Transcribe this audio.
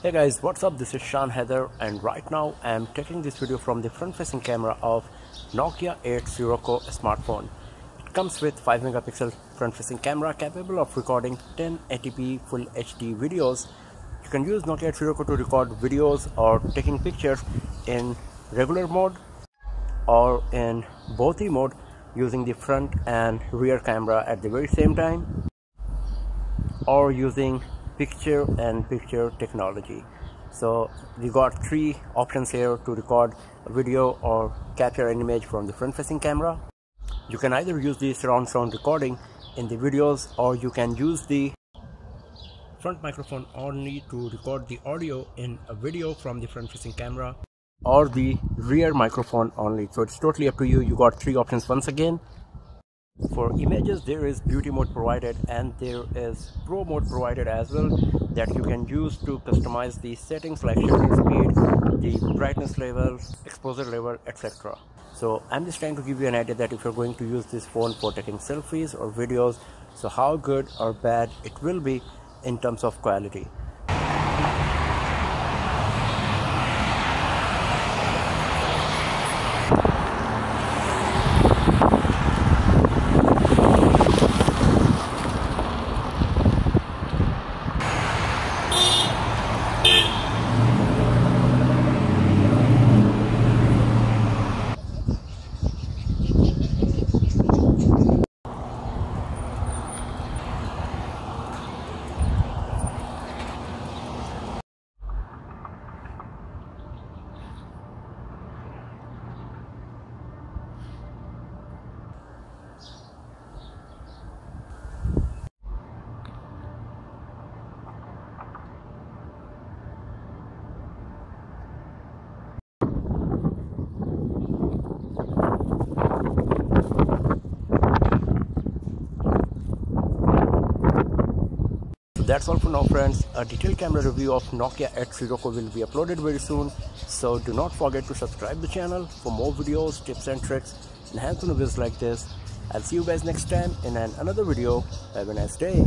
Hey guys, what's up? This is Shan Heather, and right now I am taking this video from the front facing camera of Nokia 8 Sirocco smartphone. It comes with 5 megapixel front facing camera capable of recording 1080p full HD videos. You can use Nokia 8 Sirocco to record videos or taking pictures in regular mode or in both mode using the front and rear camera at the very same time, or using picture and picture technology. So we got 3 options here to record a video or capture an image from the front facing camera. You can either use the surround sound recording in the videos, or you can use the front microphone only to record the audio in a video from the front facing camera, or the rear microphone only. So it's totally up to you. You got 3 options once again. For images, there is beauty mode provided and there is pro mode provided as well, that you can use to customize the settings like shutter speed, the brightness level, exposure level, etc. So I'm just trying to give you an idea that if you're going to use this phone for taking selfies or videos, so how good or bad it will be in terms of quality. That's all for now, friends. A detailed camera review of Nokia 8 Sirocco will be uploaded very soon, so do not forget to subscribe the channel for more videos, tips and tricks and hands-on videos like this. I'll see you guys next time in another video. Have a nice day.